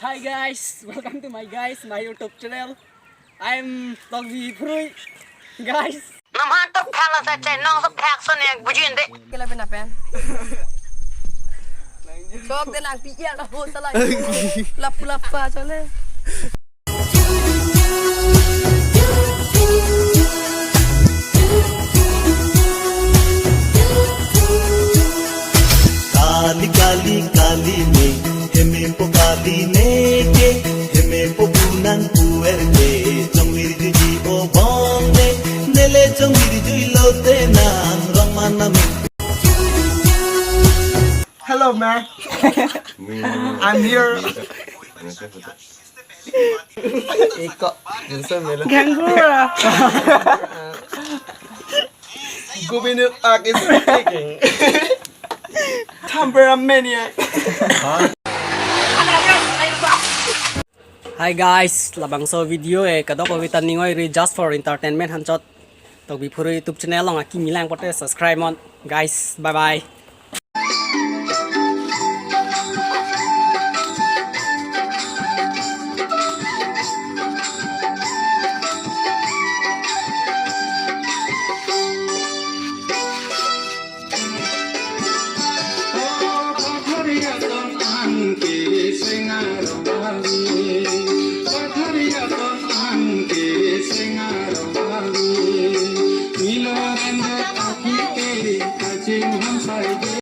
Hi guys, welcome to my YouTube channel. I'm tokbi pherui, guys. Naman to pala sa channel sa person yang bujinde. Kila pinapen. Sok din ang piya na ho sa lagi. Lap-lap pa chale. Kali Kali Kali ने हेमे पो काली ने के हेमे पो पुनंग पुएर ने चंगिर जी ओ बंग ने नेले चंगिर जी लोते नाम रमना में Hello man, I'm here. Iko, Gangura. Gubinil Ak is speaking. Temperamaniac. Hi guys, labang so video kadok witan ningoy just for entertainment hanchot tokbi pherui YouTube channel long aki milang pote subscribe on guys. Bye bye. Sing